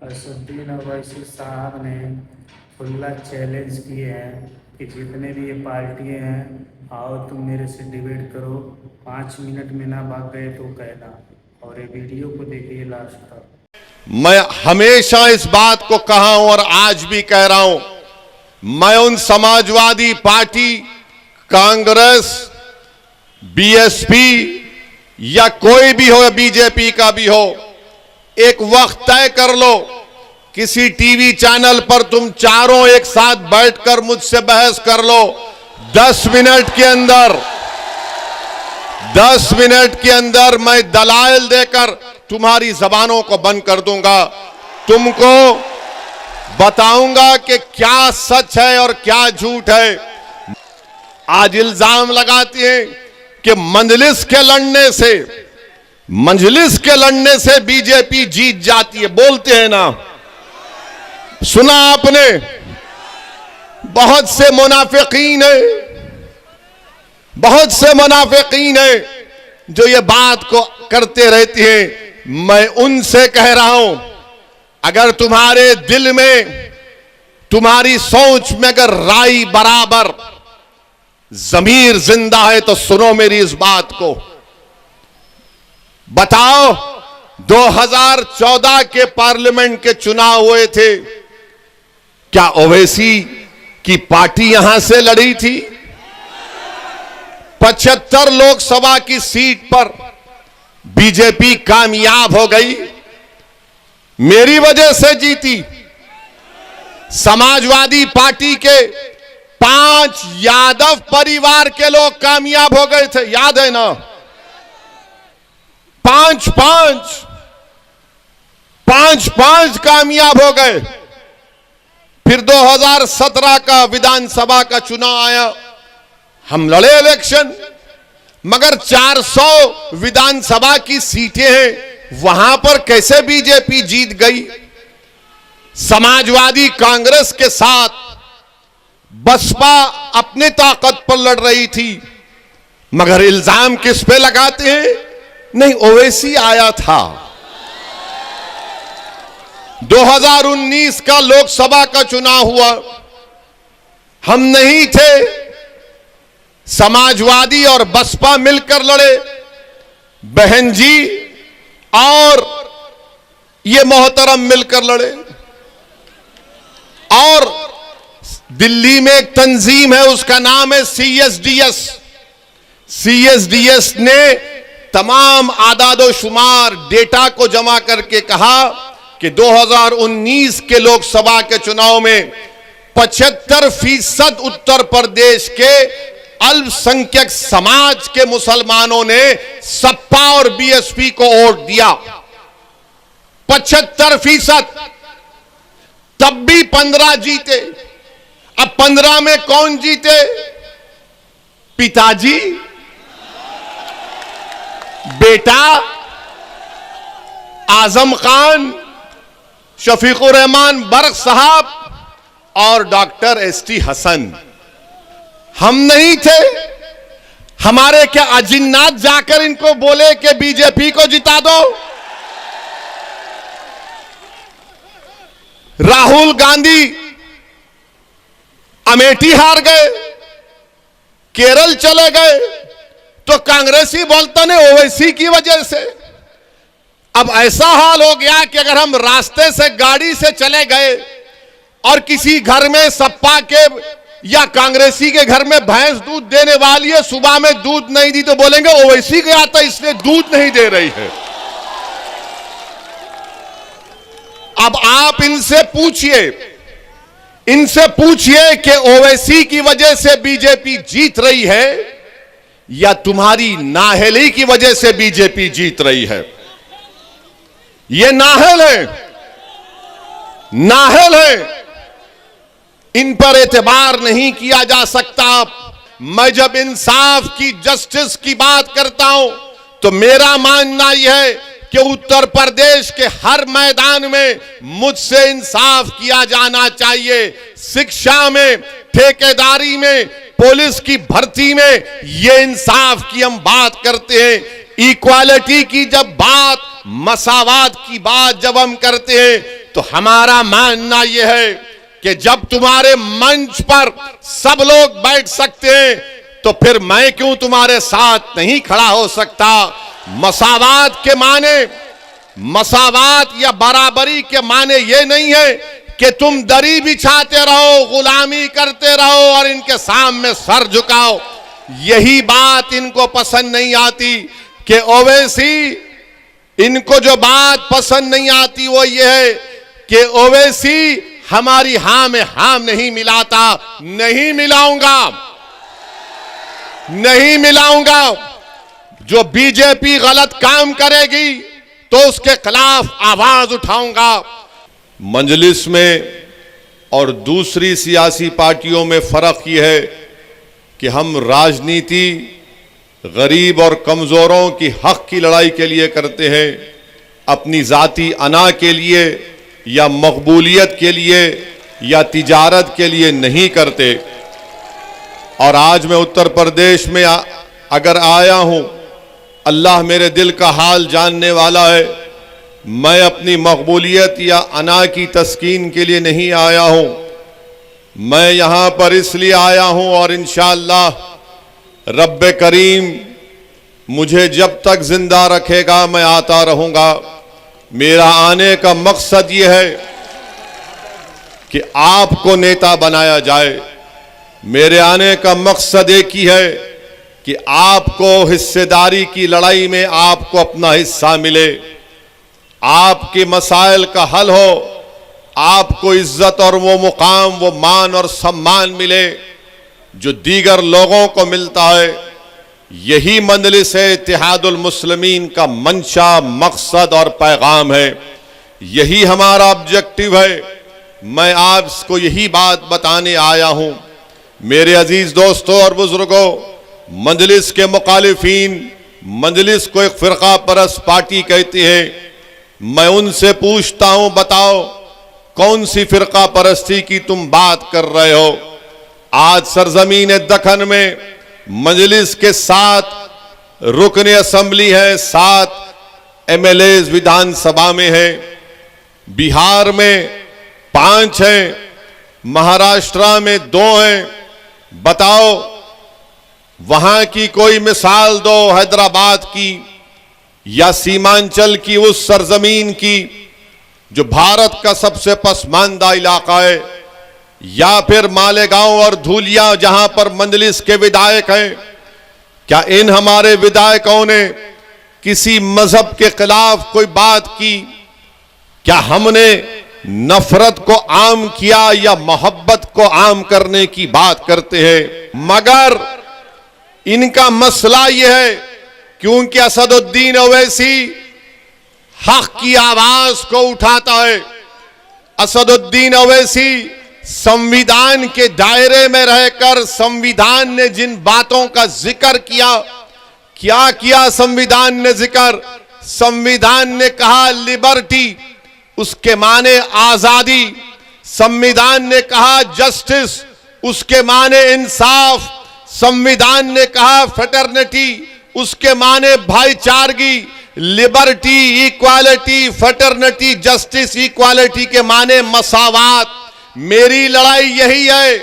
असदुद्दीन ओवैसी साहब ने खुला चैलेंज किए हैं कि जितने भी ये पार्टियां हैं आओ तुम मेरे से डिबेट करो, 5 मिनट में ना भाग गए तो कहना। और ये वीडियो को देखिए लास्ट तक। मैं हमेशा इस बात को कहा हूं और आज भी कह रहा हूं, मैं उन समाजवादी पार्टी, कांग्रेस, बीएसपी या कोई भी हो, बीजेपी का भी हो, एक वक्त तय कर लो, किसी टीवी चैनल पर तुम चारों एक साथ बैठकर मुझसे बहस कर लो। 10 मिनट के अंदर 10 मिनट के अंदर मैं दलाइल देकर तुम्हारी जबानों को बंद कर दूंगा। तुमको बताऊंगा कि क्या सच है और क्या झूठ है। आज इल्जाम लगाती हैं कि मजलिस के लड़ने से बीजेपी जीत जाती है। बोलते हैं ना, सुना आपने? बहुत से मुनाफिकीन है जो ये बात को करते रहती हैं। मैं उनसे कह रहा हूं, अगर तुम्हारे दिल में, तुम्हारी सोच में अगर राई बराबर, जमीर जिंदा है तो सुनो मेरी इस बात को। बताओ, 2014 के पार्लियामेंट के चुनाव हुए थे, क्या ओवैसी की पार्टी यहां से लड़ी थी? 75 लोकसभा की सीट पर बीजेपी कामयाब हो गई, मेरी वजह से जीती। समाजवादी पार्टी के 5 यादव परिवार के लोग कामयाब हो गए थे, याद है ना? 5 कामयाब हो गए। फिर 2017 का विधानसभा का चुनाव आया, हम लड़े इलेक्शन, मगर 400 विधानसभा की सीटें हैं, वहां पर कैसे बीजेपी जीत गई? समाजवादी कांग्रेस के साथ बसपा अपनी ताकत पर लड़ रही थी, मगर इल्जाम किस पे लगाते हैं? नहीं, ओवैसी आया था। 2019 का लोकसभा का चुनाव हुआ, हम नहीं थे, समाजवादी और बसपा मिलकर लड़े। बहन जी और ये मोहतरम मिलकर लड़े। और दिल्ली में एक तंजीम है, उसका नाम है CSDS। CSDS ने तमाम आदादोशुमार डेटा को जमा करके कहा कि 2019 के लोकसभा के चुनाव में 75% उत्तर प्रदेश के अल्पसंख्यक समाज के मुसलमानों ने सपा और बीएसपी को वोट दिया। 75%। तब भी 15 जीते। अब 15 में कौन जीते? पिताजी, बेटा आजम खान, शफीकुर रहमान बर्क साहब और डॉक्टर ST हसन। हम नहीं थे। हमारे क्या अजिन्नात जाकर इनको बोले कि बीजेपी को जिता दो? राहुल गांधी अमेठी हार गए, केरल चले गए, तो कांग्रेसी बोलते ने ओवैसी की वजह से। अब ऐसा हाल हो गया कि अगर हम रास्ते से गाड़ी से चले गए और किसी घर में सपा के या कांग्रेसी के घर में भैंस दूध देने वाली है, सुबह में दूध नहीं दी तो बोलेंगे ओवैसी गया था इसलिए दूध नहीं दे रही है। अब आप इनसे पूछिए कि ओवैसी की वजह से बीजेपी जीत रही है या तुम्हारी नाअहली की वजह से बीजेपी जीत रही है? ये नाअहल है, इन पर एतबार नहीं किया जा सकता। मैं जब इंसाफ की, जस्टिस की बात करता हूं तो मेरा मानना यह है कि उत्तर प्रदेश के हर मैदान में मुझसे इंसाफ किया जाना चाहिए। शिक्षा में, ठेकेदारी में, पुलिस की भर्ती में ये इंसाफ की हम बात करते हैं। इक्वालिटी की जब बात, मसावात की बात जब हम करते हैं तो हमारा मानना यह है कि जब तुम्हारे मंच पर सब लोग बैठ सकते हैं तो फिर मैं क्यों तुम्हारे साथ नहीं खड़ा हो सकता। मसावात के माने, मसावात या बराबरी के माने ये नहीं है कि तुम दरी बिछाते रहो, गुलामी करते रहो और इनके सामने सर झुकाओ। यही बात इनको पसंद नहीं आती कि ओवैसी, इनको जो बात पसंद नहीं आती वो ये है कि ओवैसी हमारी हां में हां नहीं मिलाता। नहीं मिलाऊंगा, नहीं मिलाऊंगा। जो बीजेपी गलत काम करेगी तो उसके खिलाफ आवाज उठाऊंगा। मजलिस में और दूसरी सियासी पार्टियों में फर्क यह है कि हम राजनीति गरीब और कमजोरों की हक की लड़ाई के लिए करते हैं, अपनी जाती अना के लिए या मकबूलियत के लिए या तिजारत के लिए नहीं करते। और आज मैं उत्तर प्रदेश में अगर आया हूं, अल्लाह मेरे दिल का हाल जानने वाला है। मैं अपनी मकबूलियत या अना की तस्कीन के लिए नहीं आया हूं, मैं यहां पर इसलिए आया हूं और इंशाअल्लाह रब्बे करीम मुझे जब तक जिंदा रखेगा मैं आता रहूंगा। मेरा आने का मकसद यह है कि आपको नेता बनाया जाए। मेरे आने का मकसद एक ही है कि आपको हिस्सेदारी की लड़ाई में आपको अपना हिस्सा मिले, आपके मसाइल का हल हो, आपको इज्जत और वो मुकाम, वो मान और सम्मान मिले जो दीगर लोगों को मिलता है। यही मजलिस इत्तेहादुल मुस्लिमीन का मंशा, मकसद और पैगाम है। यही हमारा ऑब्जेक्टिव है। मैं आपको यही बात बताने आया हूं। मेरे अजीज दोस्तों और बुजुर्गों, मजलिस के मुखालिफीन मजलिस को एक फिरका परस्त पार्टी कहती है। मैं उनसे पूछता हूं, बताओ कौन सी फिरका परस्ती की तुम बात कर रहे हो। आज सरजमीन दखन में मजलिस के 7 रुकने असेंबली है, 7 MLA विधानसभा में है, बिहार में 5 हैं, महाराष्ट्र में 2 हैं। बताओ वहां की कोई मिसाल दो, हैदराबाद की या सीमांचल की, उस सरजमीन की जो भारत का सबसे पसमानदा इलाका है, या फिर मालेगांव और धूलिया जहां पर मजलिस के विधायक हैं। क्या इन हमारे विधायकों ने किसी मजहब के खिलाफ कोई बात की? क्या हमने नफरत को आम किया या मोहब्बत को आम करने की बात करते हैं? मगर इनका मसला यह है, क्योंकि असदुद्दीन ओवैसी हक की आवाज को उठाता है। असदुद्दीन ओवैसी संविधान के दायरे में रहकर संविधान ने जिन बातों का जिक्र किया, क्या किया संविधान ने जिक्र? संविधान ने कहा लिबर्टी, उसके माने आजादी। संविधान ने कहा जस्टिस, उसके माने इंसाफ। संविधान ने कहा फ्रेटर्निटी, उसके माने भाईचारगी। Liberty, equality, fraternity, justice, equality के माने मसावात। मेरी लड़ाई यही है